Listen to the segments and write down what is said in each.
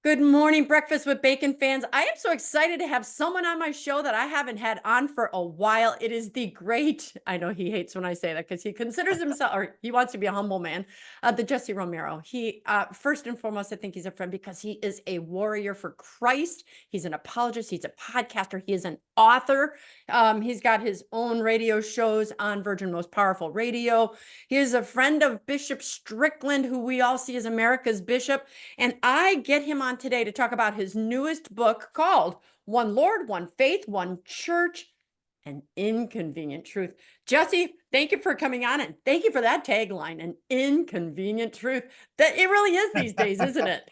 Good morning, Breakfast with Bacon fans. I am so excited to have someone on my show that I haven't had on for a while. It is the great, I know he hates when I say that because he considers himself, or he wants to be a humble man, the Jesse Romero. He, first and foremost, I think he's a friend because he is a warrior for Christ. He's an apologist. He's a podcaster. He is an author. He's got his own radio shows on Virgin Most Powerful Radio. He is a friend of Bishop Strickland, who we all see as America's bishop. And I get him on today to talk about his newest book called One Lord, One Faith, One Church, An Inconvenient Truth. Jesse, thank you for coming on, and thank you for that tagline, An Inconvenient Truth. That it really is these days, isn't it?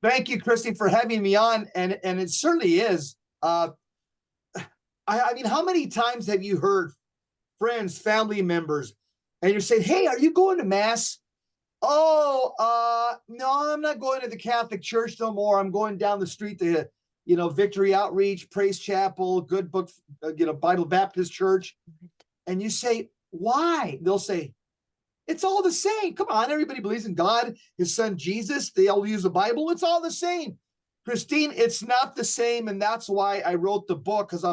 Thank you, Christy, for having me on. And it certainly is. I mean, how many times have you heard friends, family members, and you're saying, hey, are you going to Mass? Oh, no, I'm not going to the Catholic Church no more. I'm going down the street to, Victory Outreach, Praise Chapel, Good Book, Bible Baptist Church. And you say, why? They'll say, it's all the same. Come on, everybody believes in God, his son Jesus. They all use the Bible. It's all the same. Christine, it's not the same. And that's why I wrote the book, because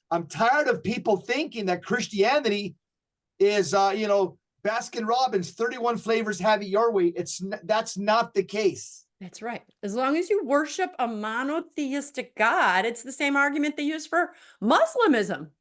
I'm tired of people thinking that Christianity is, Baskin Robbins, 31 flavors, have it your way. That's not the case. That's right. As long as you worship a monotheistic God, it's the same argument they use for Muslimism.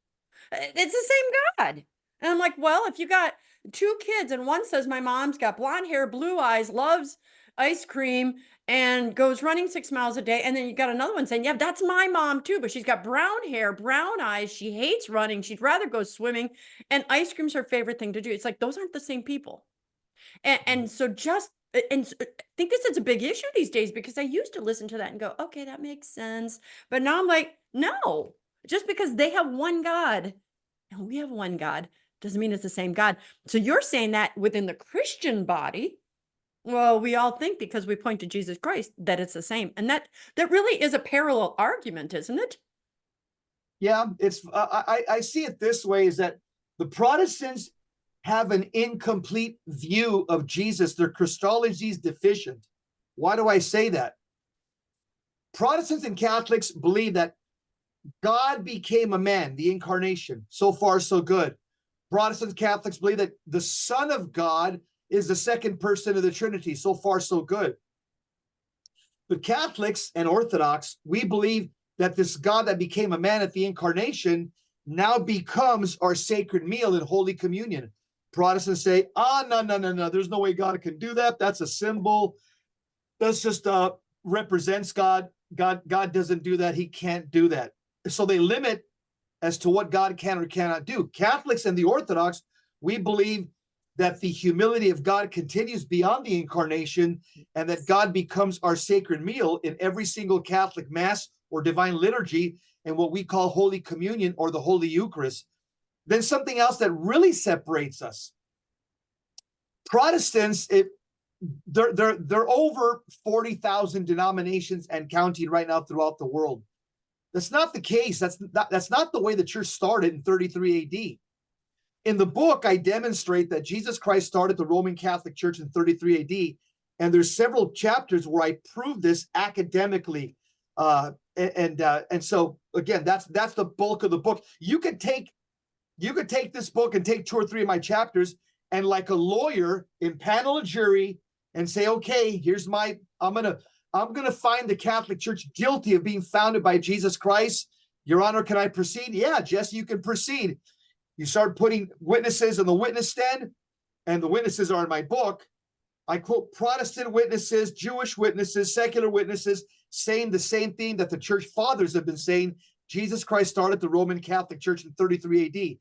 It's the same God. And I'm like, well, if you got two kids and one says my mom's got blonde hair, blue eyes, loves ice cream, and goes running 6 miles a day, and then you got another one saying, yeah, that's my mom too, but she's got brown hair, brown eyes, she hates running, she'd rather go swimming, and ice cream's her favorite thing to do. It's like, those aren't the same people. And so I think this is a big issue these days, because I used to listen to that and go, okay, that makes sense. But now I'm like, no, just because they have one God and we have one God doesn't mean it's the same God. So you're saying that within the Christian body, well, we all think because we point to Jesus Christ that it's the same. And that really is a parallel argument, isn't it? Yeah, I see it this way, is that the Protestants have an incomplete view of Jesus. Their Christology is deficient. Why do I say that? Protestants and Catholics believe that God became a man, the incarnation. So far, so good. Protestant Catholics believe that the Son of God is the second person of the Trinity. So far, so good. But Catholics and Orthodox, we believe that this God that became a man at the incarnation now becomes our sacred meal in Holy Communion. Protestants say, no, there's no way God can do that. That's a symbol. That's just represents God. God doesn't do that. He can't do that. So they limit as to what God can or cannot do. Catholics and the Orthodox, we believe that the humility of God continues beyond the incarnation, and that God becomes our sacred meal in every single Catholic Mass or divine liturgy, and what we call Holy Communion or the Holy Eucharist. Then something else that really separates us. Protestants, they're over 40,000 denominations and counting right now throughout the world. That's not the case. That's not the way the church started in 33 AD. In the book, I demonstrate that Jesus Christ started the Roman Catholic Church in 33 AD, and there's several chapters where I prove this academically. And so again, that's the bulk of the book. You could take this book and take 2 or 3 of my chapters, and like a lawyer impanel a jury and say, okay, I'm gonna find the Catholic Church guilty of being founded by Jesus Christ. Your Honor, can I proceed? Yeah, Jesse, you can proceed. You start putting witnesses in the witness stand, and the witnesses are in my book. I quote Protestant witnesses, Jewish witnesses, secular witnesses, saying the same thing that the church fathers have been saying. Jesus Christ started the Roman Catholic Church in 33 AD.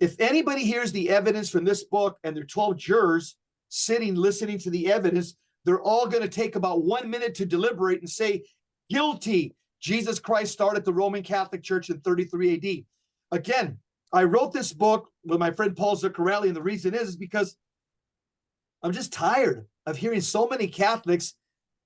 If anybody hears the evidence from this book, and there are 12 jurors sitting, listening to the evidence, they're all going to take about 1 minute to deliberate and say, guilty. Jesus Christ started the Roman Catholic Church in 33 AD. Again, I wrote this book with my friend Paul Zucarelli, and the reason is because I'm just tired of hearing so many Catholics.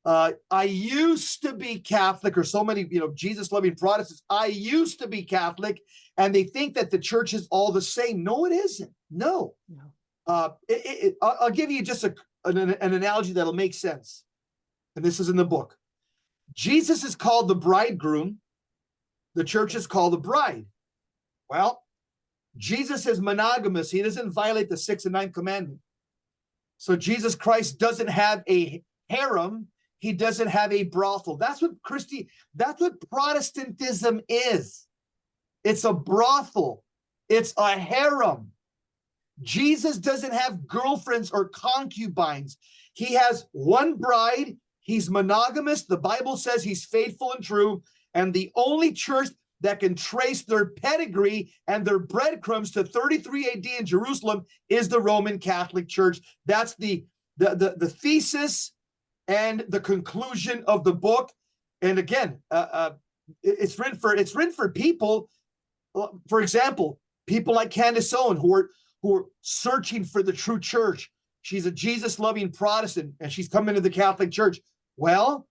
I used to be Catholic, or so many, Jesus-loving Protestants. I used to be Catholic, and they think that the church is all the same. No, it isn't. No. I'll give you just an analogy that'll make sense, and this is in the book. Jesus is called the bridegroom. The church is called the bride. Well, Jesus is monogamous. He doesn't violate the 6th and 9th commandment. So Jesus Christ doesn't have a harem. He doesn't have a brothel. That's what Protestantism is. It's a brothel. It's a harem. Jesus doesn't have girlfriends or concubines. He has one bride. He's monogamous. The Bible says he's faithful and true. And the only church that can trace their pedigree and their breadcrumbs to 33 AD in Jerusalem is the Roman Catholic Church. That's the thesis and the conclusion of the book. And again, it's written for people. For example, people like Candace Owen who are searching for the true church. She's a Jesus-loving Protestant, and she's come into the Catholic Church. Well,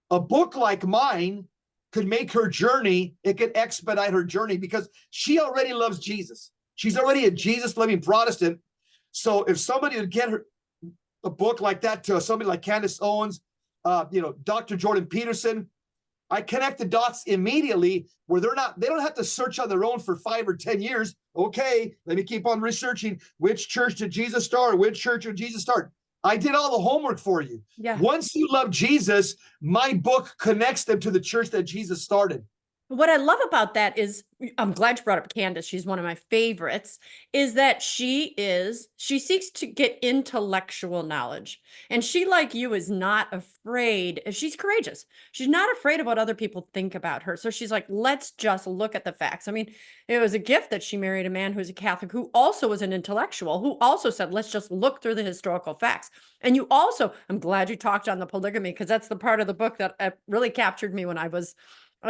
a book like mine could make her journey. It could expedite her journey because she already loves Jesus. She's already a Jesus-loving Protestant. So if somebody would get her a book like that to somebody like Candace Owens, Dr. Jordan Peterson, I connect the dots immediately where they don't have to search on their own for 5 or 10 years. Okay, let me keep on researching. Which church did Jesus start? Which church did Jesus start? I did all the homework for you. Yeah. Once you love Jesus, my book connects them to the church that Jesus started. What I love about that is, I'm glad you brought up Candace. She's one of my favorites, is that she seeks to get intellectual knowledge. And she, like you, is not afraid. She's courageous. She's not afraid of what other people think about her. So she's like, let's just look at the facts. I mean, it was a gift that she married a man who's a Catholic, who also was an intellectual, who also said, let's just look through the historical facts. And you also, I'm glad you talked on the polygamy, because that's the part of the book that really captured me when I was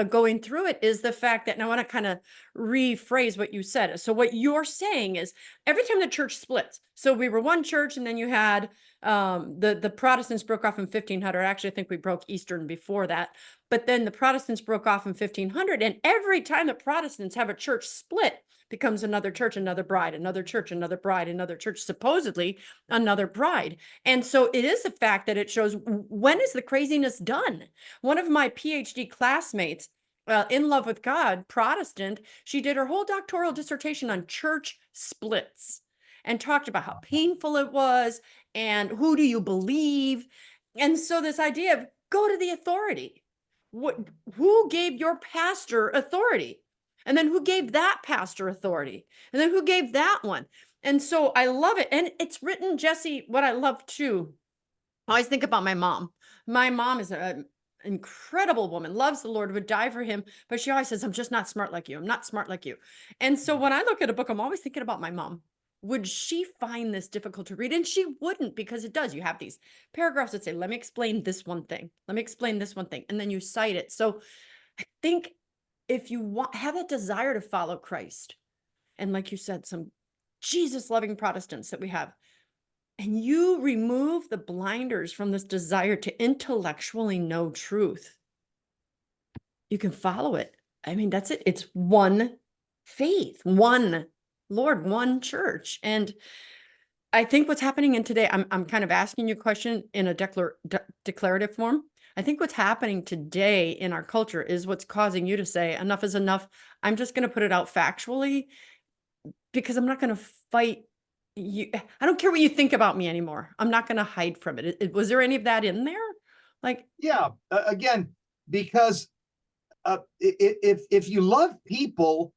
going through it, is the fact that, and I want to kind of rephrase what you said. So what you're saying is, every time the church splits, so we were one church, and then you had the Protestants broke off in 1500. Actually, I think we broke Eastern before that, but then the Protestants broke off in 1500. And every time the Protestants have a church split, becomes another church, another bride, another church, another bride, another church, supposedly another bride. And so it is the fact that it shows, when is the craziness done? One of my PhD classmates, in love with God, Protestant, she did her whole doctoral dissertation on church splits and talked about how painful it was and who do you believe. And so this idea of go to the authority. Who gave your pastor authority? And then who gave that pastor authority? And then who gave that one? And so I love it. And it's written, Jesse, what I love too, I always think about my mom. My mom is an incredible woman, loves the Lord, would die for him, but she always says, I'm just not smart like you. I'm not smart like you. And so when I look at a book, I'm always thinking about my mom. Would she find this difficult to read? And she wouldn't, because it does. You have these paragraphs that say, let me explain this one thing. Let me explain this one thing. And then you cite it. So I think if you have that desire to follow Christ, and like you said, some Jesus-loving Protestants that we have, and you remove the blinders from this desire to intellectually know truth, you can follow it. I mean, that's it. It's one faith, one Lord, one church. And I think what's happening in today, I'm kind of asking you a question in a declarative form. I think what's happening today in our culture is what's causing you to say, enough is enough. I'm just going to put it out factually, because I'm not going to fight you. I don't care what you think about me anymore. I'm not going to hide from it. Was there any of that in there? Like, yeah, again, because if you love people,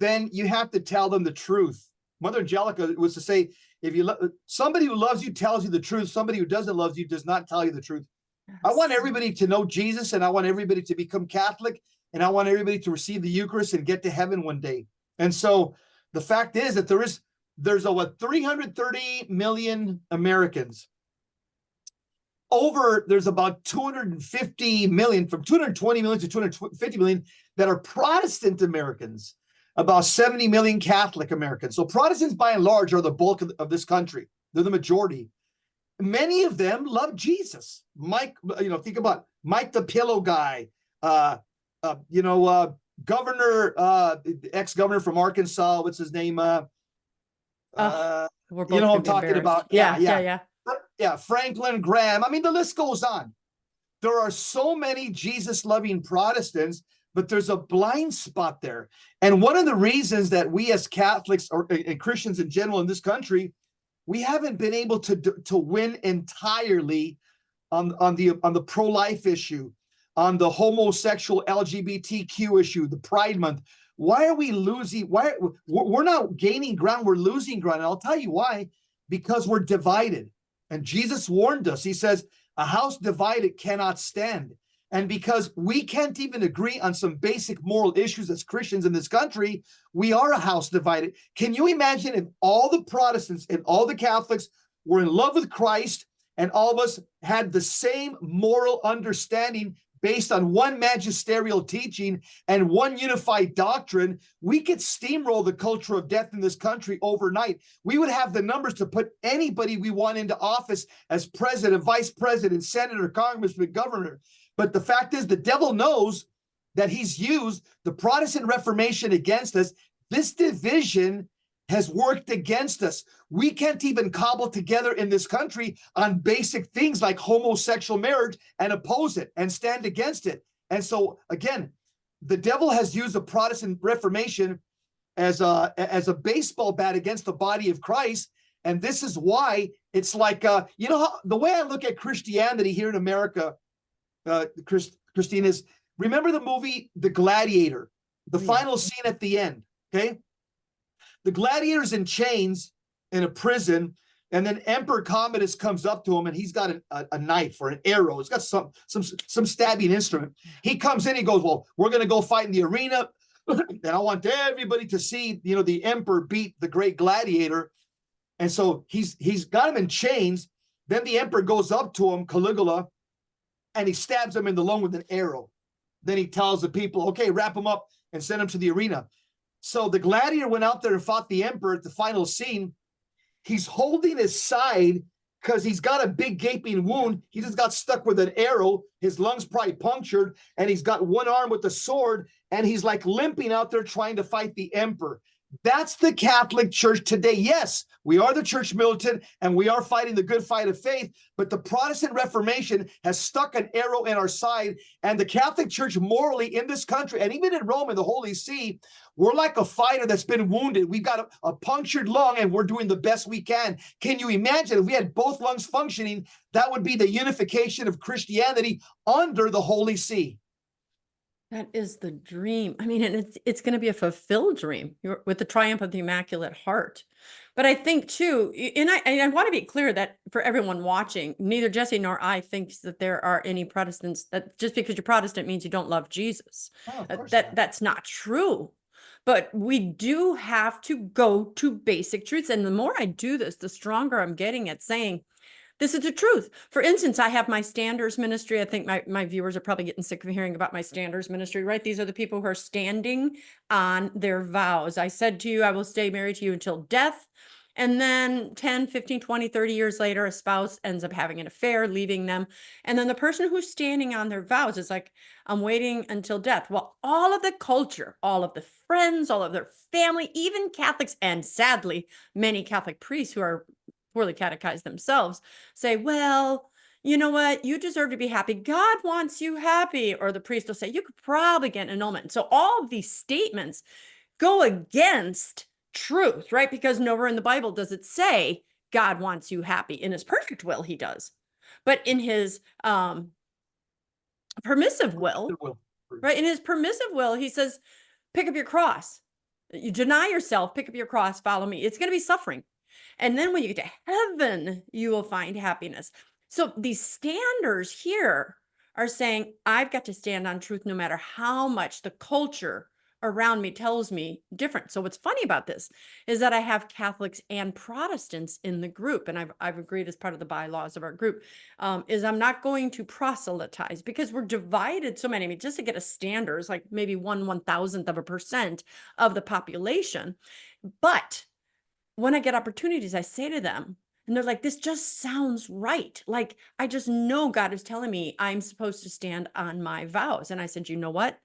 then you have to tell them the truth. Mother Angelica was to say, if you somebody who loves you tells you the truth, somebody who doesn't love you does not tell you the truth. yes. I want everybody to know Jesus, and I want everybody to become Catholic, and I want everybody to receive the Eucharist and get to heaven one day. And so the fact is that there's over 330 million Americans. There's about 250 million, from 220 million to 250 million, that are Protestant Americans, about 70 million Catholic Americans. So Protestants, by and large, are the bulk of this country. They're the majority. Many of them love Jesus. Mike, think about Mike the Pillow Guy, governor, ex-governor from Arkansas. What's his name? We're both I'm talking about. Yeah. Yeah, Franklin Graham. I mean, the list goes on. There are so many Jesus-loving Protestants, but there's a blind spot there. And one of the reasons that we as Catholics or and Christians in general in this country, we haven't been able to win entirely on the pro-life issue, on the homosexual LGBTQ issue, the Pride Month. Why are we losing? Why we're not gaining ground? We're losing ground, and I'll tell you why. Because we're divided. And Jesus warned us. He says, "A house divided cannot stand." And because we can't even agree on some basic moral issues as Christians in this country, we are a house divided. Can you imagine if all the Protestants and all the Catholics were in love with Christ and all of us had the same moral understanding based on one magisterial teaching and one unified doctrine? We could steamroll the culture of death in this country overnight. We would have the numbers to put anybody we want into office as president, vice president, senator, congressman, governor. But the fact is, the devil knows that he's used the Protestant Reformation against us. This division has worked against us. We can't even cobble together in this country on basic things like homosexual marriage and oppose it and stand against it. And so, again, the devil has used the Protestant Reformation as a baseball bat against the body of Christ. And this is why it's like, the way I look at Christianity here in America, Christine, is remember the movie The Gladiator, the final scene at the end, okay? The gladiator's in chains in a prison, and then Emperor Commodus comes up to him, and he's got a knife or an arrow. He's got some stabbing instrument. He comes in, he goes, "Well, we're going to go fight in the arena, and I want everybody to see, the emperor beat the great gladiator." And so he's got him in chains. Then the emperor goes up to him, Caligula, and he stabs him in the lung with an arrow. Then he tells the people, "Okay, wrap him up and send him to the arena." So the gladiator went out there and fought the emperor at the final scene. He's holding his side because he's got a big gaping wound. He just got stuck with an arrow. His lungs probably punctured, and he's got one arm with the sword, and he's like limping out there trying to fight the emperor. That's the Catholic Church today. Yes, we are the church militant, and we are fighting the good fight of faith, but the Protestant Reformation has stuck an arrow in our side, and the Catholic Church morally in this country, and even in Rome and the Holy See, we're like a fighter that's been wounded. We've got a punctured lung, and we're doing the best we can. Can you imagine if we had both lungs functioning? That would be the unification of Christianity under the Holy See. That is the dream. I mean, and it's going to be a fulfilled dream with the triumph of the Immaculate Heart. But I think too, and I want to be clear that for everyone watching, neither Jesse nor I thinks that there are any Protestants that just because you're Protestant means you don't love Jesus. Oh, of course not. That's not true. But we do have to go to basic truths. And the more I do this, the stronger I'm getting at saying, this is the truth. For instance, I have my standers ministry. I think my viewers are probably getting sick of hearing about my standers ministry, right? These are the people who are standing on their vows. I said to you, I will stay married to you until death. And then 10, 15, 20, 30 years later, a spouse ends up having an affair, leaving them. And then the person who's standing on their vows is like, I'm waiting until death. Well, all of the culture, all of the friends, all of their family, even Catholics, and sadly, many Catholic priests who are poorly catechized themselves say, well, you know what? You deserve to be happy. God wants you happy. Or the priest will say, you could probably get an annulment. So all of these statements go against truth, right? Because nowhere in the Bible does it say God wants you happy. In his perfect will, he does. But in his permissive will, right? In his permissive will, he says, pick up your cross. You deny yourself, pick up your cross, follow me. It's going to be suffering. And then when you get to heaven, you will find happiness. So these standers here are saying, I've got to stand on truth no matter how much the culture around me tells me different. So what's funny about this is that I have Catholics and Protestants in the group, and I've agreed as part of the bylaws of our group, is I'm not going to proselytize because we're divided so many. I mean, just to get a standards, like maybe 1/1000% of the population. But when I get opportunities, I say to them, and they're like, this just sounds right. Like, I just know God is telling me I'm supposed to stand on my vows. And I said, you know what?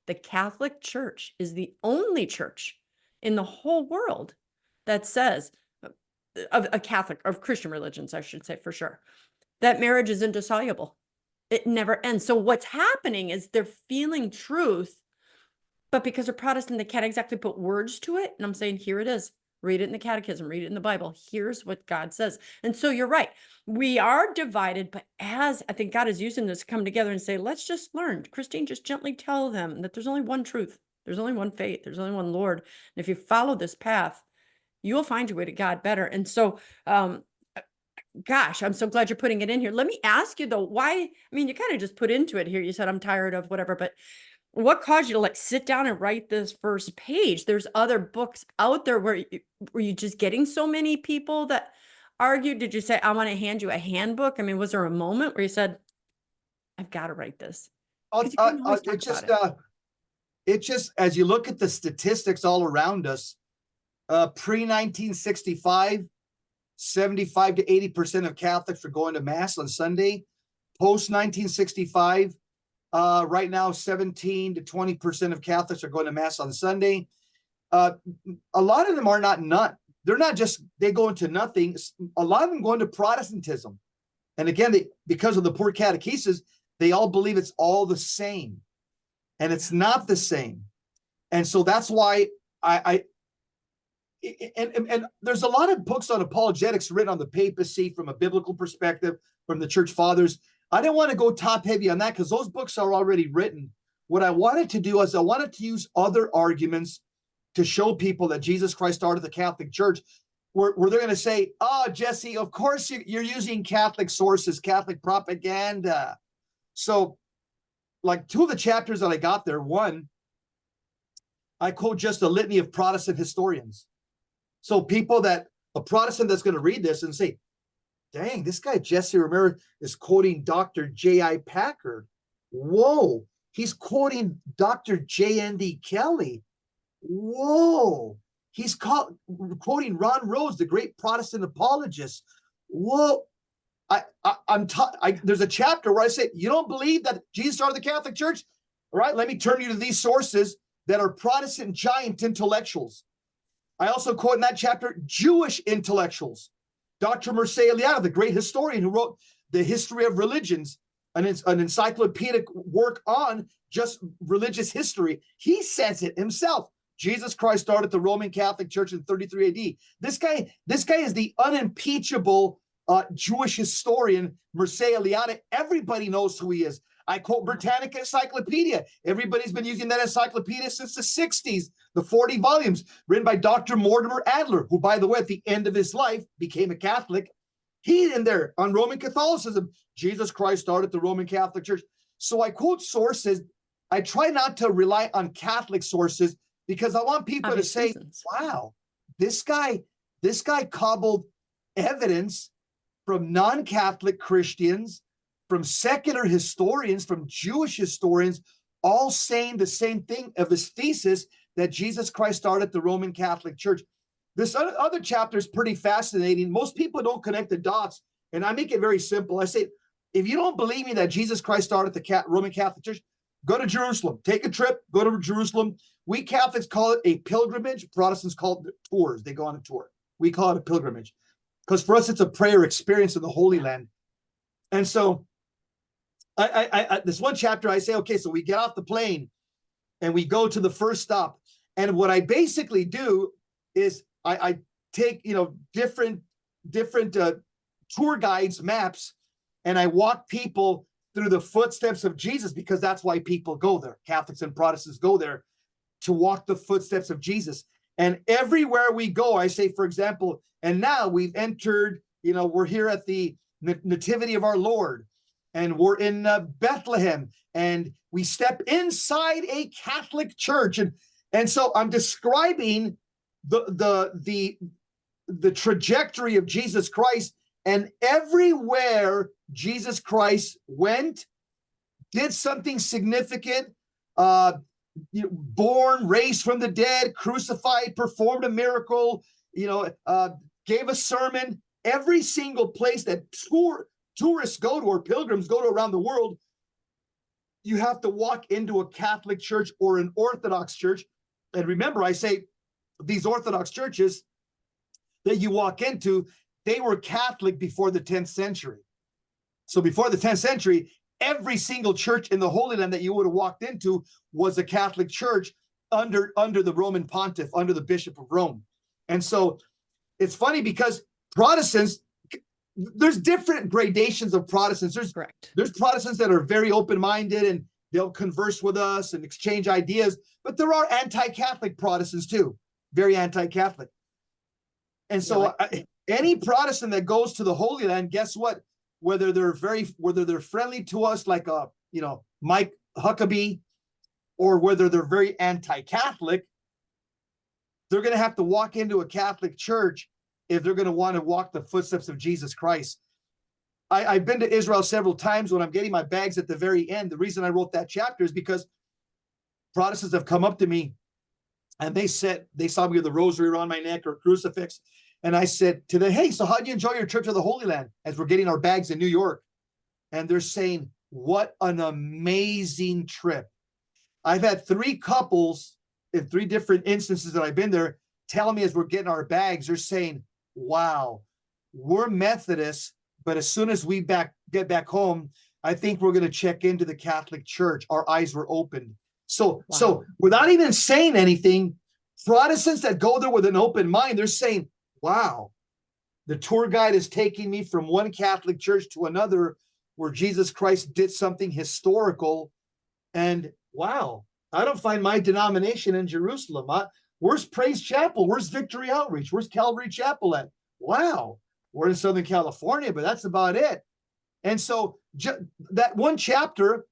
The Catholic Church is the only church in the whole world that says, of Christian religions, I should say for sure, that marriage is indissoluble. It never ends. So what's happening is they're feeling truth, but because they're Protestant, they can't exactly put words to it. And I'm saying, here it is. Read it in the catechism, read it in the Bible. Here's what God says. And so you're right. We are divided, but as I think God is using this to come together and say, let's just learn. Christine, just gently tell them that there's only one truth. There's only one faith. There's only one Lord. And if you follow this path, you will find your way to God better. And so, gosh, I'm so glad you're putting it in here. Let me ask you though, why, I mean, you kind of just put into it here. You said, I'm tired of whatever, but what caused you to like sit down and write this first page? There's other books out there where were you just getting so many people that argued? Did you say, I want to hand you a handbook? I mean, was there a moment where you said, I've got to write this? Because you can always talk about it. It just, as you look at the statistics all around us, pre-1965, 75 to 80% of Catholics are going to Mass on Sunday. Post-1965, right now, 17 to 20% of Catholics are going to Mass on Sunday. A lot of them are not. They're not just, they go into nothing. A lot of them go into Protestantism. And again, because of the poor catechesis, they all believe it's all the same. And it's not the same. And so that's why and there's a lot of books on apologetics written on the papacy from a biblical perspective, from the church fathers. I didn't want to go top heavy on that because those books are already written. What I wanted to do is I wanted to use other arguments to show people that Jesus Christ started the Catholic Church, where they're going to say, oh, Jesse, of course you're using Catholic sources, Catholic propaganda. So like two of the chapters that I got there, one, I quote just a litany of Protestant historians. So people that, a Protestant that's going to read this and say, dang, this guy Jesse Romero is quoting Dr. J.I. Packer. Whoa, he's quoting Dr. J.N.D. Kelly. Whoa, he's quoting Ron Rhodes, the great Protestant apologist. Whoa, there's a chapter where I say, you don't believe that Jesus started the Catholic Church? All right, let me turn you to these sources that are Protestant giant intellectuals. I also quote in that chapter Jewish intellectuals. Dr. Mircea Eliade, the great historian who wrote The History of Religions, an encyclopedic work on just religious history. He says it himself. Jesus Christ started the Roman Catholic Church in 33 AD. This guy is the unimpeachable Jewish historian, Mircea Eliade. Everybody knows who he is. I quote Britannica Encyclopedia. Everybody's been using that encyclopedia since the 60s, the 40 volumes written by Dr. Mortimer Adler, who, by the way, at the end of his life became a Catholic. He in there on Roman Catholicism. Jesus Christ started the Roman Catholic Church. So I quote sources. I try not to rely on Catholic sources because I want people to say, wow, this guy cobbled evidence from non-Catholic Christians, from secular historians, from Jewish historians, all saying the same thing of his thesis that Jesus Christ started the Roman Catholic Church. This other chapter is pretty fascinating. Most people don't connect the dots, and I make it very simple. I say, if you don't believe me that Jesus Christ started the Roman Catholic Church, go to Jerusalem. Take a trip, go to Jerusalem. We Catholics call it a pilgrimage. Protestants call it tours. They go on a tour. We call it a pilgrimage because for us, it's a prayer experience in the Holy Land. And so this one chapter, I say, okay, so we get off the plane and we go to the first stop. And what I basically do is I take, different tour guides, maps, and I walk people through the footsteps of Jesus because that's why people go there. Catholics and Protestants go there to walk the footsteps of Jesus. And everywhere we go, I say, for example, and now we've entered, we're here at the Nativity of our Lord. And we're in Bethlehem, and we step inside a Catholic church, and so I'm describing the trajectory of Jesus Christ, and everywhere Jesus Christ went, did something significant, born, raised from the dead, crucified, performed a miracle, gave a sermon. Every single place that tourists go to or pilgrims go to around the world, you have to walk into a Catholic church or an Orthodox church. And remember, I say these Orthodox churches that you walk into, they were Catholic before the 10th century. So before the 10th century, every single church in the Holy Land that you would have walked into was a Catholic church under the Roman pontiff, under the Bishop of Rome. And so it's funny because Protestants, there's different gradations of Protestants. There's Protestants that are very open-minded and they'll converse with us and exchange ideas, but there are anti-Catholic Protestants too, very anti-Catholic. And so any Protestant that goes to the Holy Land, guess what? Whether they're friendly to us, like Mike Huckabee, or whether they're very anti-Catholic, they're going to have to walk into a Catholic church if they're going to want to walk the footsteps of Jesus Christ. I've been to Israel several times. When I'm getting my bags at the very end, the reason I wrote that chapter is because Protestants have come up to me and they saw me with a rosary around my neck or a crucifix. And I said to them, hey, so how'd you enjoy your trip to the Holy Land as we're getting our bags in New York? And they're saying, what an amazing trip. I've had 3 couples in 3 different instances that I've been there tell me as we're getting our bags, they're saying, wow, we're Methodists, but as soon as we get back home, I think we're going to check into the Catholic Church. Our eyes were opened. So without even saying anything, Protestants that go there with an open mind, they're saying, wow, the tour guide is taking me from one Catholic church to another where Jesus Christ did something historical. And wow, I don't find my denomination in Jerusalem. Where's Praise Chapel? Where's Victory Outreach? Where's Calvary Chapel at? Wow, we're in Southern California, but that's about it. And so that one chapter,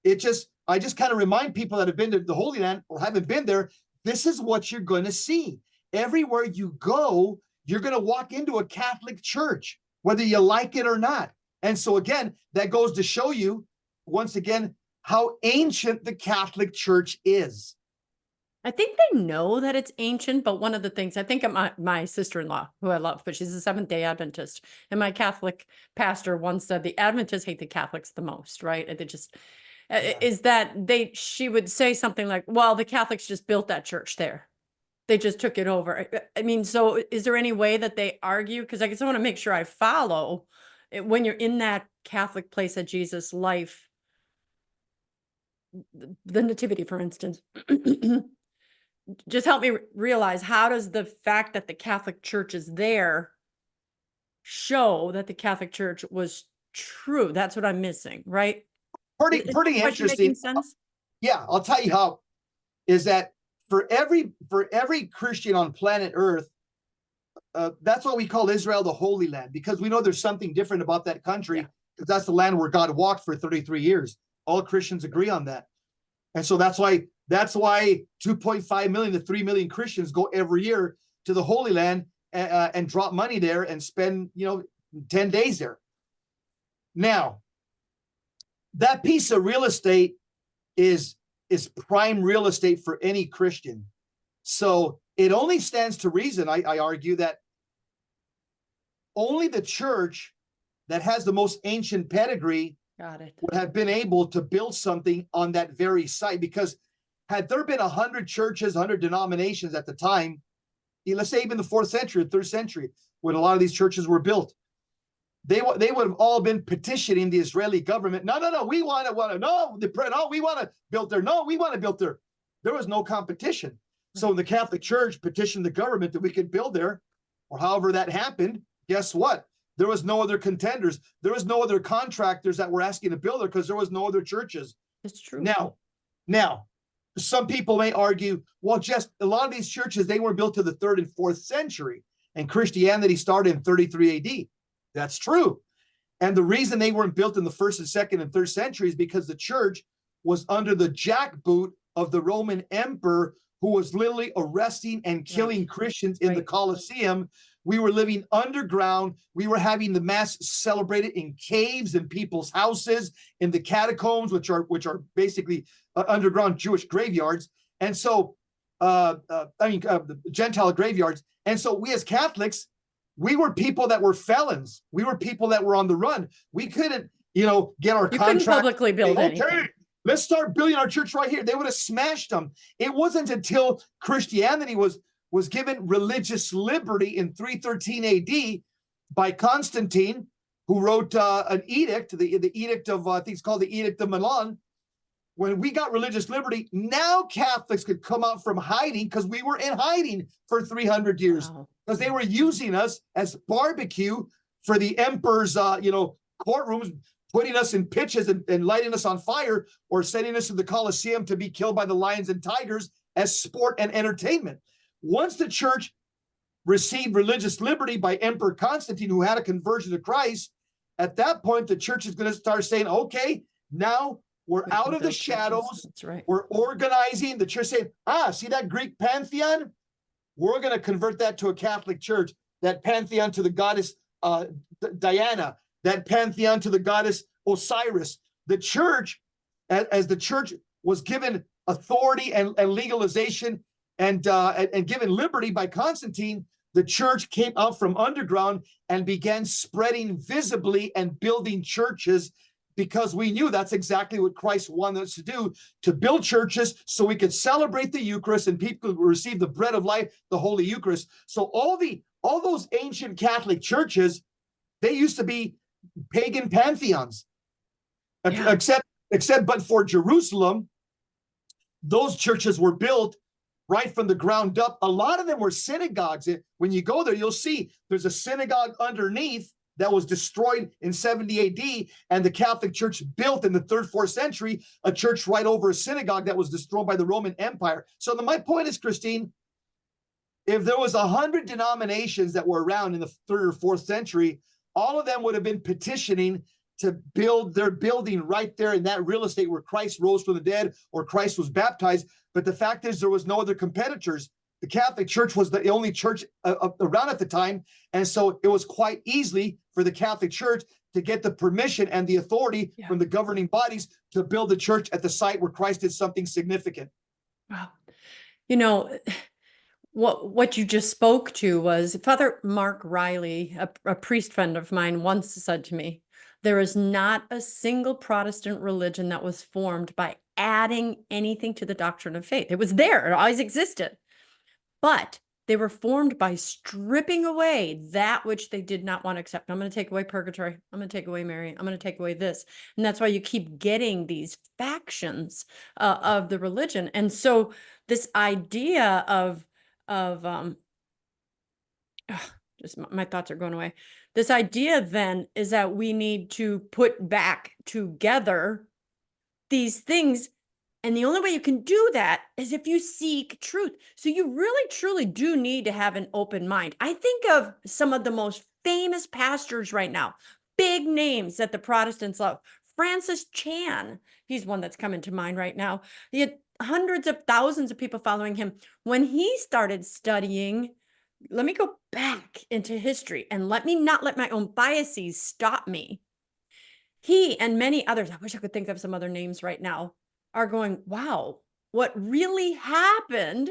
I just kind of remind people that have been to the Holy Land or haven't been there, this is what you're going to see. Everywhere you go, you're going to walk into a Catholic church, whether you like it or not. And so again, that goes to show you, once again, how ancient the Catholic Church is. I think they know that it's ancient, but one of the things, I think my sister-in-law, who I love, but she's a Seventh-day Adventist, and my Catholic pastor once said the Adventists hate the Catholics the most, right? And they just, is that she would say something like, well, the Catholics just built that church there. They just took it over. I mean, so is there any way that they argue? Because I guess I want to make sure I follow when you're in that Catholic place of Jesus' life, the Nativity, for instance. Just help me realize, how does the fact that the Catholic Church is there show that the Catholic Church was true? That's what I'm missing, right? Pretty interesting. Making sense? Yeah, I'll tell you how. Is that for every Christian on planet Earth, that's what we call Israel the Holy Land, because we know there's something different about that country, because that's the land where God walked for 33 years. All Christians agree on that. And so that's why 2.5 million to 3 million Christians go every year to the Holy Land and drop money there and spend 10 days there. Now, that piece of real estate is prime real estate for any Christian. So it only stands to reason, I argue, that only the church that has the most ancient pedigree would have been able to build something on that very site. Because had there been 100 churches, 100 denominations at the time, let's say even the 4th century, 3rd century, when a lot of these churches were built, they would have all been petitioning the Israeli government. No, we want to, no, we want to build there. No, we want to build there. There was no competition. So the Catholic Church petitioned the government that we could build there, or however that happened. Guess what? There was no other contenders. There was no other contractors that were asking to build there because there was no other churches. It's true. Now, some people may argue, well, just a lot of these churches, they were built to the 3rd and 4th century, and Christianity started in 33 AD. That's true. And the reason they weren't built in the 1st and 2nd and 3rd century is because the church was under the jackboot of the Roman emperor, who was literally arresting and killing Christians in the Colosseum. We were living underground. We were having the mass celebrated in caves, in people's houses, in the catacombs, which are basically underground Jewish graveyards. And so, Gentile graveyards. And so we as Catholics, we were people that were felons. We were people that were on the run. We couldn't, get our contract. Couldn't publicly build anything. Okay, let's start building our church right here. They would have smashed them. It wasn't until Christianity was given religious liberty in 313 AD by Constantine, who wrote an edict, the edict of, I think it's called the Edict of Milan. When we got religious liberty, now Catholics could come out from hiding, because we were in hiding for 300 years, because they were using us as barbecue for the emperor's, courtrooms, putting us in pitches and lighting us on fire, or sending us to the Colosseum to be killed by the lions and tigers as sport and entertainment. Once the church received religious liberty by Emperor Constantine, who had a conversion to Christ, at that point, the church is going to start saying, okay, now we're out of the shadows. That's right. We're organizing. The church saying, see that Greek pantheon? We're going to convert that to a Catholic church, that pantheon to the goddess Diana, that pantheon to the goddess Osiris. The church, as the church was given authority and legalization and given liberty by Constantine, the church came out from underground and began spreading visibly and building churches, because we knew that's exactly what Christ wanted us to do, to build churches so we could celebrate the Eucharist and people could receive the bread of life, the Holy Eucharist. So all those ancient Catholic churches, they used to be pagan pantheons, except but for Jerusalem, those churches were built right from the ground up. A lot of them were synagogues. When you go there, you'll see there's a synagogue underneath that was destroyed in 70 AD, and the Catholic Church built in the 3rd, 4th century a church right over a synagogue that was destroyed by the Roman Empire. So my point is, Christine, if there was 100 denominations that were around in the 3rd or 4th century, all of them would have been petitioning to build their building right there in that real estate where Christ rose from the dead or Christ was baptized. But the fact is, there was no other competitors. The Catholic Church was the only church around at the time. And so it was quite easily for the Catholic Church to get the permission and the authority from the governing bodies to build the church at the site where Christ did something significant. Wow. What you just spoke to was Father Mark Riley, a priest friend of mine, once said to me, there is not a single Protestant religion that was formed by adding anything to the doctrine of faith. It was there. It always existed. But they were formed by stripping away that which they did not want to accept. I'm going to take away purgatory. I'm going to take away Mary. I'm going to take away this. And that's why you keep getting these factions of the religion. And so this idea just my thoughts are going away. This idea then is that we need to put back together these things. And the only way you can do that is if you seek truth. So you really, truly do need to have an open mind. I think of some of the most famous pastors right now, big names that the Protestants love. Francis Chan, he's one that's coming to mind right now. He had hundreds of thousands of people following him. When he started studying, let me go back into history and let me not let my own biases stop me. He and many others, I wish I could think of some other names right now, are going, wow, what really happened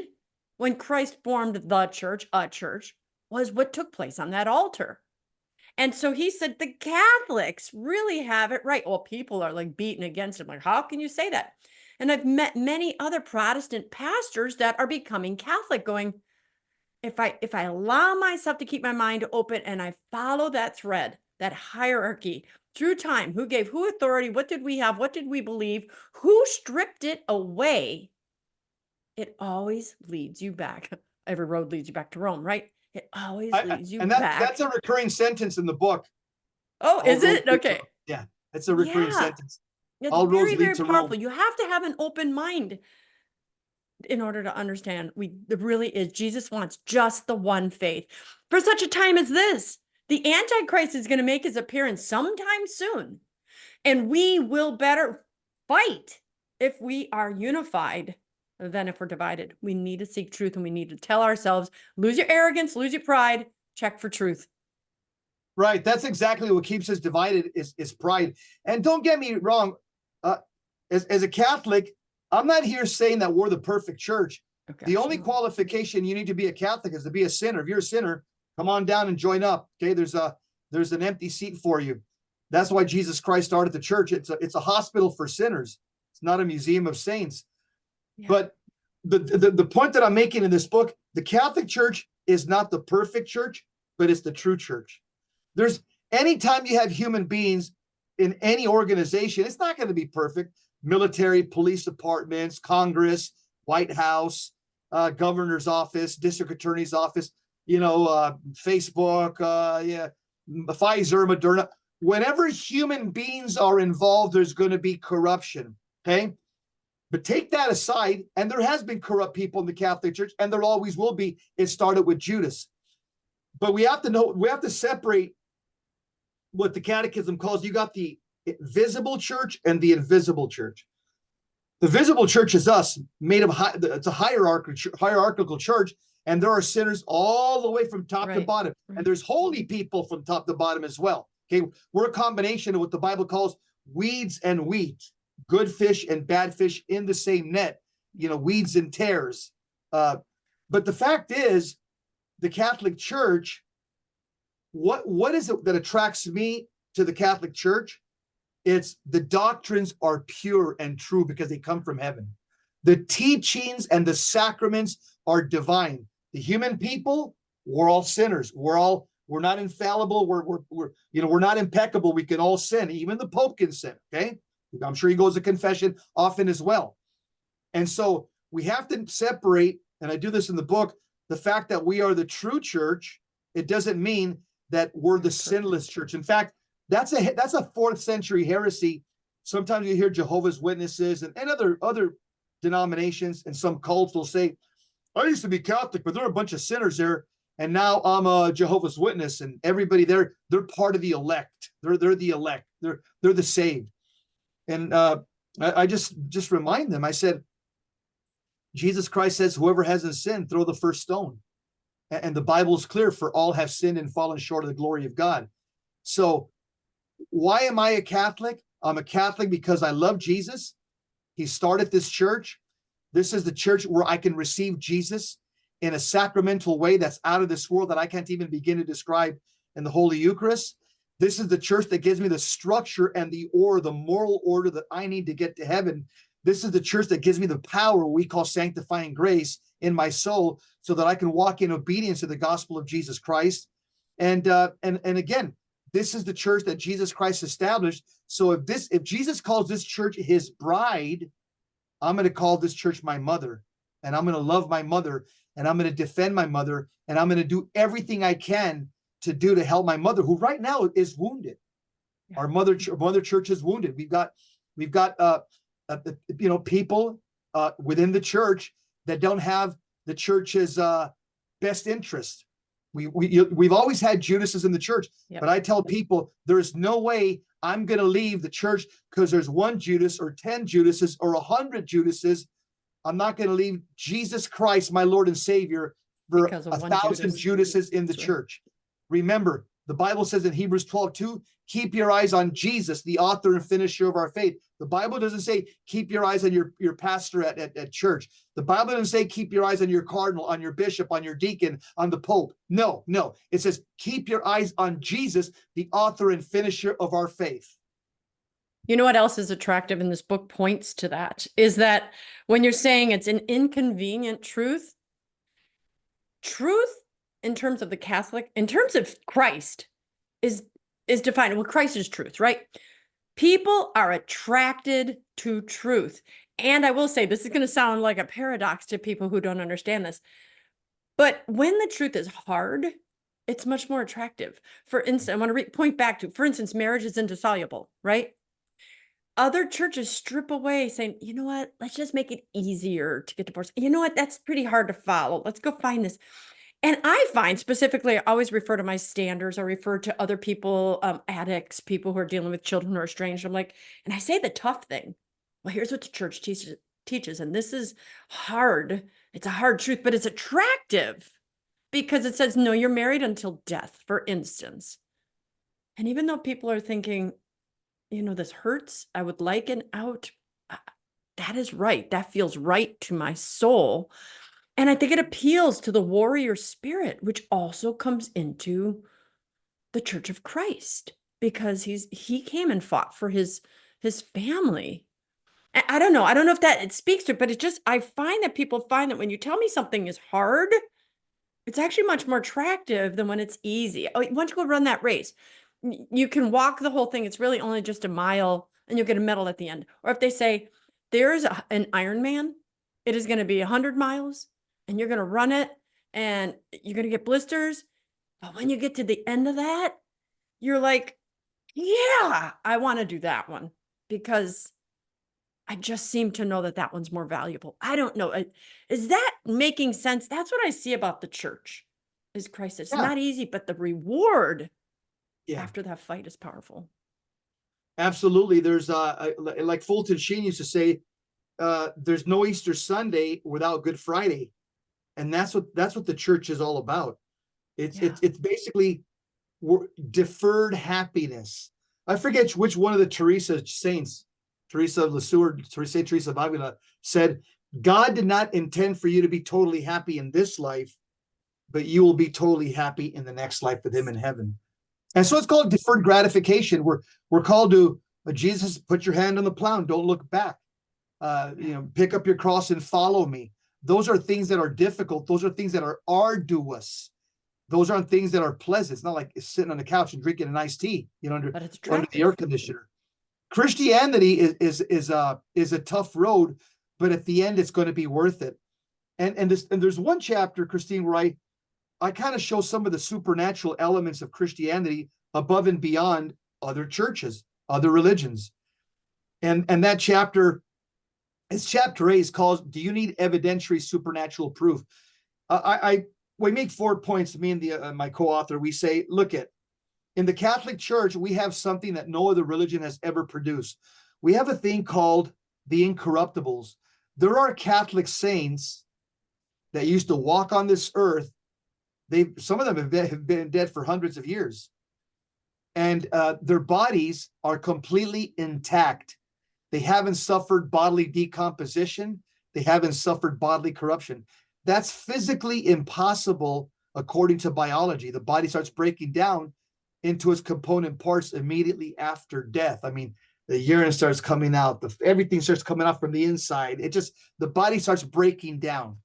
when Christ formed the church, a church, was what took place on that altar. And so he said, the Catholics really have it right. Well, people are like beating against him. Like, how can you say that? And I've met many other Protestant pastors that are becoming Catholic going, if I allow myself to keep my mind open and I follow that thread, that hierarchy through time, who gave who authority, what did we have, what did we believe, who stripped it away, it always leads you back. Every road leads you back to Rome, right? It always leads you back. That's a recurring sentence in the book. Oh, is it? Okay. Yeah, it's a recurring sentence. It's very, very powerful. You have to have an open mind in order to understand it really is. Jesus wants just the one faith for such a time as this. The Antichrist is going to make his appearance sometime soon, and we will better fight if we are unified than if we're divided. We need to seek truth, and we need to tell ourselves, lose your arrogance, lose your pride, check for truth. Right. That's exactly what keeps us divided is pride. And don't get me wrong. As a Catholic, I'm not here saying that we're the perfect church. Okay. The only qualification you need to be a Catholic is to be a sinner. If you're a sinner, come on down and join up. Okay, there's an empty seat for you. That's why Jesus Christ started the church. It's a hospital for sinners. It's not a museum of saints. Yeah. But the point that I'm making in this book, the Catholic Church is not the perfect church, but it's the true church. anytime you have human beings in any organization, it's not going to be perfect. Military, police departments, Congress, White House, governor's office, district attorney's office, Facebook, Pfizer, Moderna. Whenever human beings are involved, there's going to be corruption. Okay. But take that aside, and there has been corrupt people in the Catholic Church, and there always will be. It started with Judas. But we have to separate what the Catechism calls, you got the visible church and the invisible church. The visible church is us, made of it's a hierarchical church, and there are sinners all the way from top to bottom, and there's holy people from top to bottom as well. Okay, we're a combination of what the Bible calls weeds and wheat, good fish and bad fish in the same net. Weeds and tares. But the fact is, the Catholic Church, what is it that attracts me to the Catholic Church? It's the doctrines are pure and true because they come from heaven. The teachings and the sacraments are divine. The human people, we're all sinners. We're not infallible. We're not impeccable. We can all sin. Even the Pope can sin. Okay, I'm sure he goes to confession often as well. And so we have to separate, and I do this in the book, the fact that we are the true church. It doesn't mean that we're the sinless church. In fact, that's a 4th century heresy. Sometimes you hear Jehovah's Witnesses and other denominations, and some cults will say, I used to be Catholic, but there are a bunch of sinners there, and now I'm a Jehovah's Witness, and everybody there, they're part of the elect. They're the elect. They're the saved. And I just remind them, I said, Jesus Christ says, whoever hasn't sinned, throw the first stone. And the Bible is clear, for all have sinned and fallen short of the glory of God. So why am I a Catholic? I'm a Catholic because I love Jesus. He started this church. This is the church where I can receive Jesus in a sacramental way that's out of this world, that I can't even begin to describe in the Holy Eucharist. This is the church that gives me the structure and the moral order that I need to get to heaven. This is the church that gives me the power we call sanctifying grace in my soul, so that I can walk in obedience to the gospel of Jesus Christ. And again, this is the church that Jesus Christ established. So if Jesus calls this church his bride, I'm going to call this church my mother, and I'm going to love my mother, and I'm going to defend my mother, and I'm going to do everything I can to help my mother, who right now is wounded. Our mother church is wounded. We've got people within the church that don't have the church's best interest. We've always had Judases in the church, but I tell people there's no way I'm going to leave the church because there's one Judas or 10 Judases or 100 Judases. I'm not going to leave Jesus Christ, my Lord and Savior, for 1,000 Judases in the church. Remember, the Bible says in Hebrews 12:2, keep your eyes on Jesus, the author and finisher of our faith. The Bible doesn't say keep your eyes on your pastor at church. The Bible doesn't say keep your eyes on your cardinal, on your bishop, on your deacon, on the Pope. No. It says keep your eyes on Jesus, the author and finisher of our faith. You know what else is attractive, and this book points to that, is that when you're saying it's an inconvenient truth in terms of the Catholic, in terms of Christ, is defined. Well, Christ is truth, right? People are attracted to truth. And I will say, this is going to sound like a paradox to people who don't understand this, but when the truth is hard, it's much more attractive. For instance, I want to point back to, for instance, marriage is indissoluble, right? Other churches strip away saying, you know what, let's just make it easier to get divorced. You know what, that's pretty hard to follow. Let's go find this. And I find specifically, I always refer to my standards. I refer to other people, addicts, people who are dealing with children who are estranged. I'm like, and I say the tough thing. Well, here's what the church teaches. And this is hard. It's a hard truth, but it's attractive because it says, no, you're married until death, for instance. And even though people are thinking, this hurts, I would like an out. That is right. That feels right to my soul. And I think it appeals to the warrior spirit, which also comes into the Church of Christ, because he came and fought for his family. I don't know. I don't know if that it speaks to it, but I find that people find that when you tell me something is hard, it's actually much more attractive than when it's easy. Oh, why don't you go run that race? you can walk the whole thing. It's really only just a mile and you'll get a medal at the end. Or if they say there's an Ironman, it is going to be 100 miles and you're going to run it and you're going to get blisters. But when you get to the end of that, you're like, yeah, I want to do that one because I just seem to know that that one's more valuable. I don't know. Is that making sense? That's what I see about the church is Christ. It's Yeah. not easy, but the reward Yeah, after that fight is powerful. absolutely. There's like Fulton Sheen used to say, there's no Easter Sunday without Good Friday. And that's what the church is all about. It's basically deferred happiness. I forget which one of the Teresa saints, Teresa of Lisieux, Saint Teresa of Avila, said, God did not intend for you to be totally happy in this life, but you will be totally happy in the next life with him in heaven. And so it's called deferred gratification. We're called to, Jesus, put your hand on the plow and don't look back. Pick up your cross and follow me. Those are things that are difficult. Those are things that are arduous. Those aren't things that are pleasant. It's not like sitting on the couch and drinking an iced tea, under the air conditioner. Christianity is a tough road, but at the end, it's going to be worth it. And there's one chapter, Christine, where I kind of show some of the supernatural elements of Christianity above and beyond other churches, other religions. And that chapter, it's chapter 8, is called, Do You Need Evidentiary Supernatural Proof? We make 4 points, me and my co-author. We say, look in the Catholic Church, we have something that no other religion has ever produced. We have a thing called the incorruptibles. There are Catholic saints that used to walk on this earth. Some of them have been dead for hundreds of years. And their bodies are completely intact. They haven't suffered bodily decomposition. They haven't suffered bodily corruption. That's physically impossible according to biology. The body starts breaking down into its component parts immediately after death. I mean, the urine starts coming out, everything starts coming out from the inside. The body starts breaking down.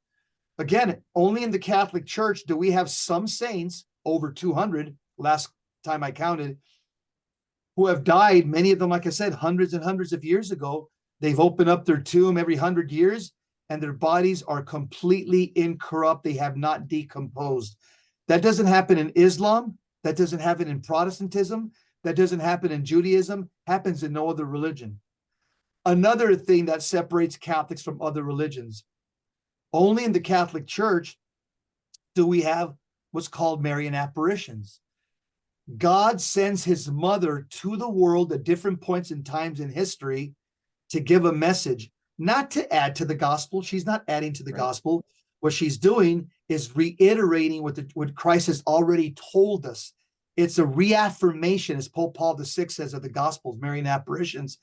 Again, only in the Catholic Church do we have some saints, over 200, last time I counted, who have died, many of them, like I said, hundreds and hundreds of years ago. They've opened up their tomb every 100 years, and their bodies are completely incorrupt. They have not decomposed. That doesn't happen in Islam. That doesn't happen in Protestantism. That doesn't happen in Judaism. Happens in no other religion. Another thing that separates Catholics from other religions. Only in the Catholic Church do we have what's called Marian apparitions. God sends his mother to the world at different points in times in history to give a message, not to add to the gospel. She's not adding to the gospel. What she's doing is reiterating what Christ has already told us. It's a reaffirmation, as Pope Paul VI says, of the Gospels, Marian apparitions.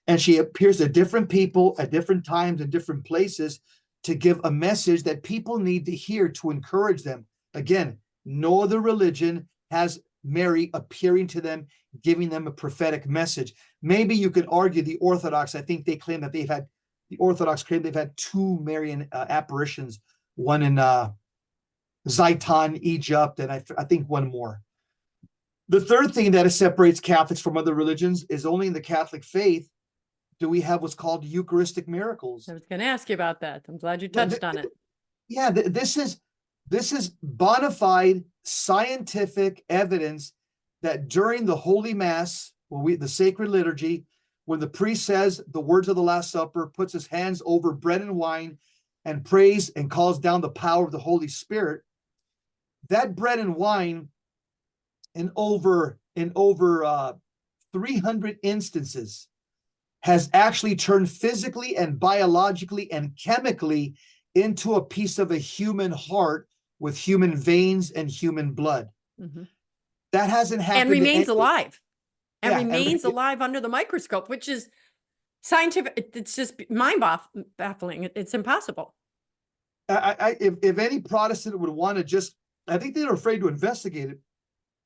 And she appears to different people at different times and different places to give a message that people need to hear to encourage them. Again, no other religion has Mary appearing to them, giving them a prophetic message. Maybe you could argue the Orthodox, the Orthodox claim they've had 2 Marian apparitions, one in Zaitan, Egypt, and I think one more. The third thing that separates Catholics from other religions is only in the Catholic faith do we have what's called Eucharistic miracles. I was going to ask you about that. I'm glad you touched on it. Yeah, this is bona fide scientific evidence that during the Holy Mass, the sacred liturgy, when the priest says the words of the Last Supper, puts his hands over bread and wine, and prays and calls down the power of the Holy Spirit, that bread and wine, in over 300 instances, has actually turned physically and biologically and chemically into a piece of a human heart with human veins and human blood. Mm-hmm. That hasn't happened. And remains alive. And remains alive under the microscope, which is scientific. It's just mind-baffling. It's impossible. If any Protestant would want to just, I think they're afraid to investigate it.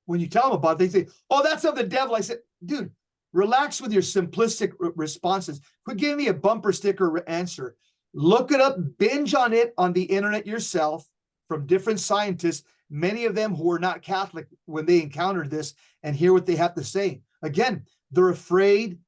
When you tell them about it, they say, oh, that's of the devil. I said, dude, relax with your simplistic responses. Quit giving me a bumper sticker answer. Look it up, binge on it on the internet yourself from different scientists. many of them who were not Catholic when they encountered this and hear what they have to say. Again, they're afraid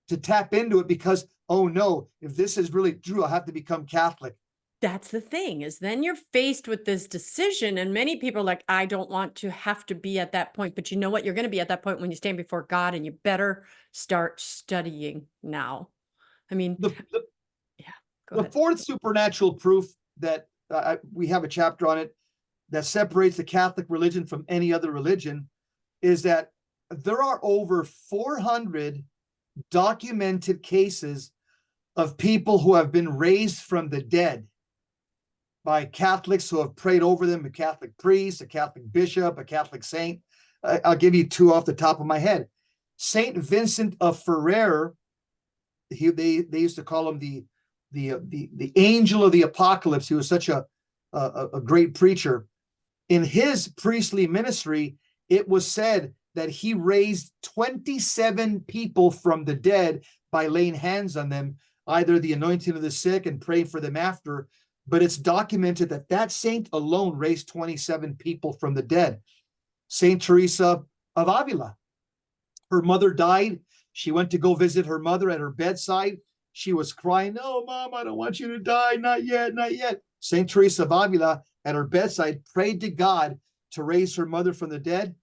to tap into it because, oh no, if this is really true, I'll have to become Catholic. That's the thing, is then you're faced with this decision, and many people are like, I don't want to have to be at that point. But you know what? You're going to be at that point when you stand before God, and you better start studying now. I mean, The, the, yeah, go the ahead. fourth supernatural proof that we have a chapter on it that separates the Catholic religion from any other religion is that there are over 400 documented cases of people who have been raised from the dead by Catholics who have prayed over them, a Catholic priest, a Catholic bishop, a Catholic saint. I'll give you two off the top of my head. Saint Vincent of Ferrer, they used to call him the angel of the apocalypse. He was such a great preacher. In his priestly ministry, it was said that he raised 27 people from the dead by laying hands on them, either the anointing of the sick and praying for them after. But it's documented that that saint alone raised 27 people from the dead. Saint Teresa of Avila, her mother died. She went to go visit her mother at her bedside. She was crying, no, Mom, I don't want you to die. Not yet, not yet. Saint Teresa of Avila at her bedside prayed to God to raise her mother from the dead.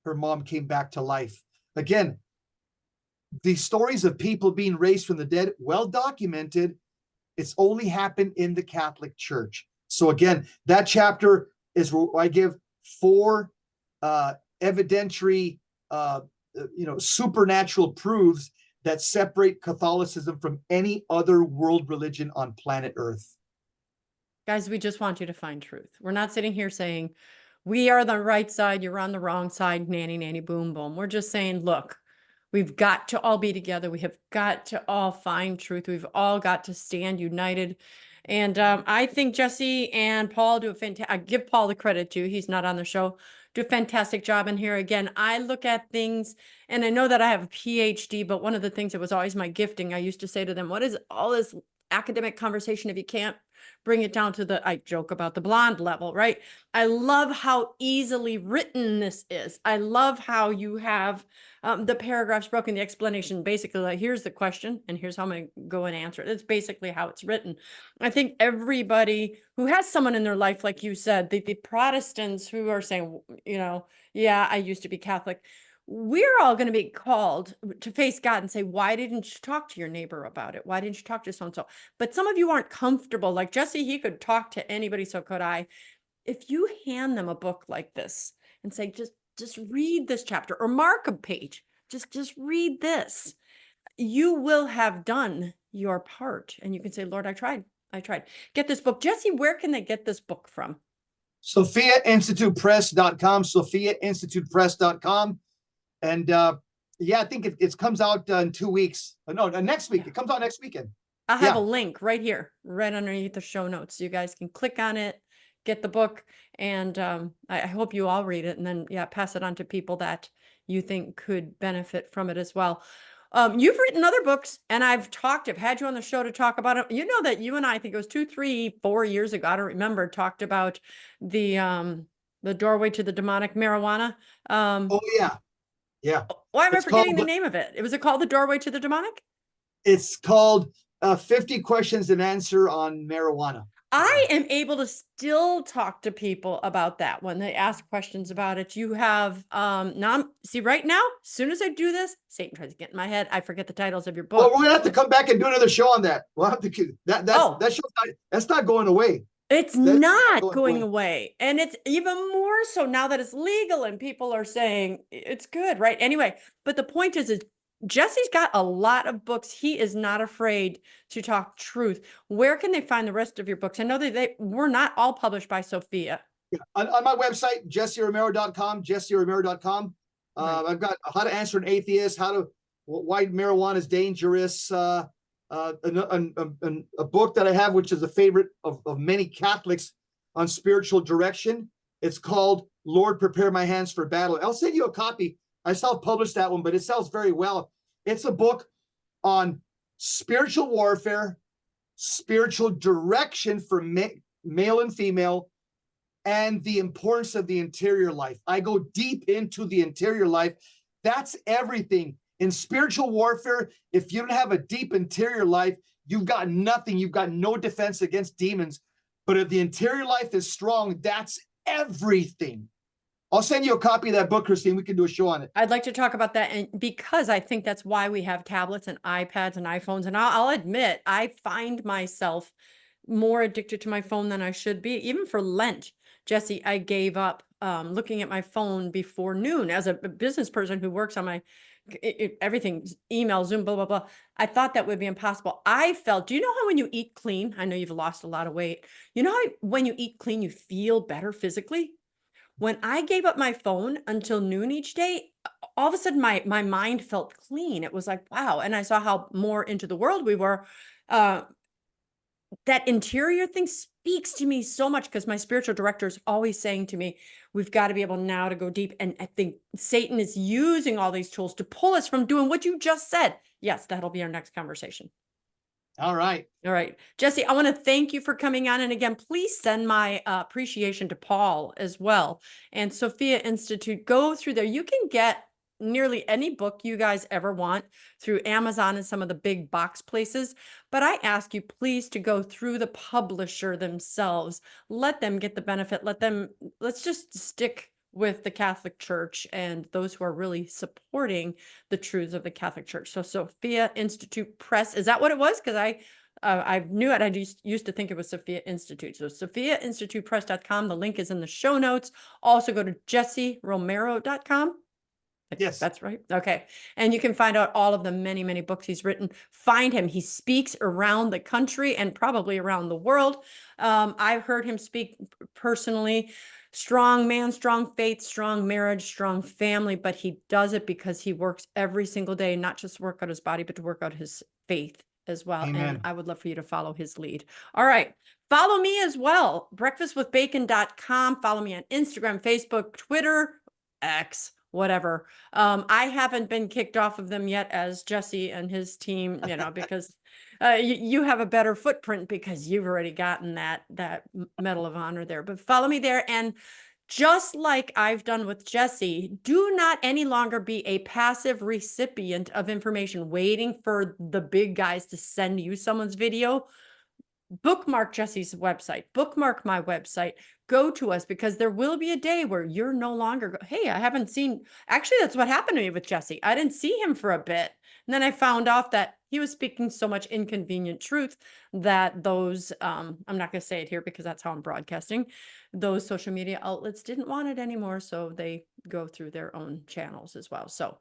Her mom came back to life. Again, these stories of people being raised from the dead, well documented. It's only happened in the Catholic Church. So again, that chapter is where I give four evidentiary, supernatural proofs that separate Catholicism from any other world religion on planet Earth. Guys, we just want you to find truth. We're not sitting here saying we are the right side, you're on the wrong side, nanny, nanny, boom, boom. We're just saying, look, we've got to all be together. We have got to all find truth. We've all got to stand united. And I think Jesse and Paul do a fantastic, I give Paul the credit too. He's not on the show. Do a fantastic job in here. Again, I look at things, and I know that I have a PhD, but one of the things that was always my gifting, I used to say to them, what is all this academic conversation if you can't bring it down to the, I joke about the blonde level, right? I love how easily written this is. I love how you have the paragraphs broken, the explanation, basically like, here's the question and here's how I'm going to go and answer it. It's basically how it's written. I think everybody who has someone in their life, like you said, the Protestants who are saying, yeah, I used to be Catholic. We're all going to be called to face God and say, why didn't you talk to your neighbor about it? Why didn't you talk to so-and-so? But some of you aren't comfortable. Like Jesse, he could talk to anybody, so could I. If you hand them a book like this and say, just read this chapter or mark a page, just read this, you will have done your part. And you can say, Lord, I tried. Get this book. Jesse, where can they get this book from? SophiaInstitutePress.com, SophiaInstitutePress.com. And I think it comes out in 2 weeks. No, next week. It comes out next weekend. I'll have a link right here, right underneath the show notes. You guys can click on it, get the book, and I hope you all read it, and then pass it on to people that you think could benefit from it as well. You've written other books, and I've had you on the show to talk about it. You know that you and I think it was 2, 3, 4 years ago, I don't remember, talked about the doorway to the demonic marijuana. Oh yeah. Yeah. Why am I forgetting the name of it? Was it called The Doorway to the Demonic? It's called 50 Questions and Answer on Marijuana. I am able to still talk to people about that when they ask questions about it. You have right now, as soon as I do this, Satan tries to get in my head. I forget the titles of your book. Well, we're gonna have to come back and do another show on that. We'll have to that's not going away. It's not going away. And it's even more so now that it's legal and people are saying it's good, right? Anyway, but the point is Jesse's got a lot of books. He is not afraid to talk truth. Where can they find the rest of your books? I know that they were not all published by Sophia. Yeah. On my website, jesseromero.com, jesseromero.com. Right. I've got How to Answer an Atheist, Why Marijuana is Dangerous, a book that I have, which is a favorite of many Catholics on spiritual direction. It's called Lord, Prepare My Hands for Battle. I'll send you a copy. I self-published that one, but it sells very well. It's a book on spiritual warfare, spiritual direction for male and female, and the importance of the interior life. I go deep into the interior life. That's everything. In spiritual warfare, if you don't have a deep interior life, you've got nothing. You've got no defense against demons. But if the interior life is strong, that's everything. I'll send you a copy of that book, Christine. We can do a show on it. I'd like to talk about that, and because I think that's why we have tablets and iPads and iPhones. And I'll admit, I find myself more addicted to my phone than I should be. Even for Lent, Jesse, I gave up looking at my phone before noon. As a business person who works on my everything, email, Zoom, blah, blah, blah. I thought that would be impossible. I felt, do you know how when you eat clean, I know you've lost a lot of weight. You know how when you eat clean, you feel better physically? When I gave up my phone until noon each day, all of a sudden my mind felt clean. It was like, wow. And I saw how more into the world we were. Uh, that interior thing speaks to me so much because my spiritual director is always saying to me, we've got to be able now to go deep. And I think Satan is using all these tools to pull us from doing what you just said. Yes, that'll be our next conversation. All right. All right. Jesse, I want to thank you for coming on. And again, please send my appreciation to Paul as well. And Sophia Institute, go through there. You can get nearly any book you guys ever want through Amazon and some of the big box places. But I ask you, please, to go through the publisher themselves. Let them get the benefit. Let's just stick with the Catholic Church and those who are really supporting the truths of the Catholic Church. So Sophia Institute Press, is that what it was? Because I knew it. I used to think it was Sophia Institute. So SophiaInstitutePress.com. The link is in the show notes. Also go to jesseromero.com. Yes. That's right. Okay. And you can find out all of the many, many books he's written. Find him. He speaks around the country and probably around the world. I've heard him speak personally. Strong man, strong faith, strong marriage, strong family, but he does it because he works every single day, not just to work out his body, but to work out his faith as well. Amen. And I would love for you to follow his lead. All right. Follow me as well. breakfastwithbacon.com. Follow me on Instagram, Facebook, Twitter, X, whatever. I haven't been kicked off of them yet as Jesse and his team, because you have a better footprint because you've already gotten that Medal of Honor there. But follow me there. And just like I've done with Jesse, do not any longer be a passive recipient of information waiting for the big guys to send you someone's video. Bookmark Jesse's website, bookmark my website, go to us, because there will be a day where you're no longer, hey, I haven't seen, actually, that's what happened to me with Jesse. I didn't see him for a bit. And then I found out that he was speaking so much inconvenient truth that those, I'm not going to say it here because that's how I'm broadcasting, those social media outlets didn't want it anymore. So they go through their own channels as well. So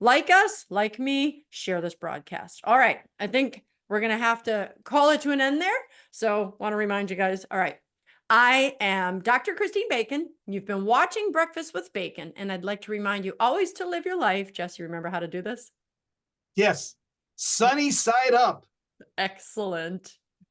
like us, like me, share this broadcast. All right. I think we're going to have to call it to an end there. So want to remind you guys. All right. I am Dr. Christine Bacon. You've been watching Breakfast with Bacon, and I'd like to remind you always to live your life. Jesse, remember how to do this? Yes. Sunny side up. Excellent.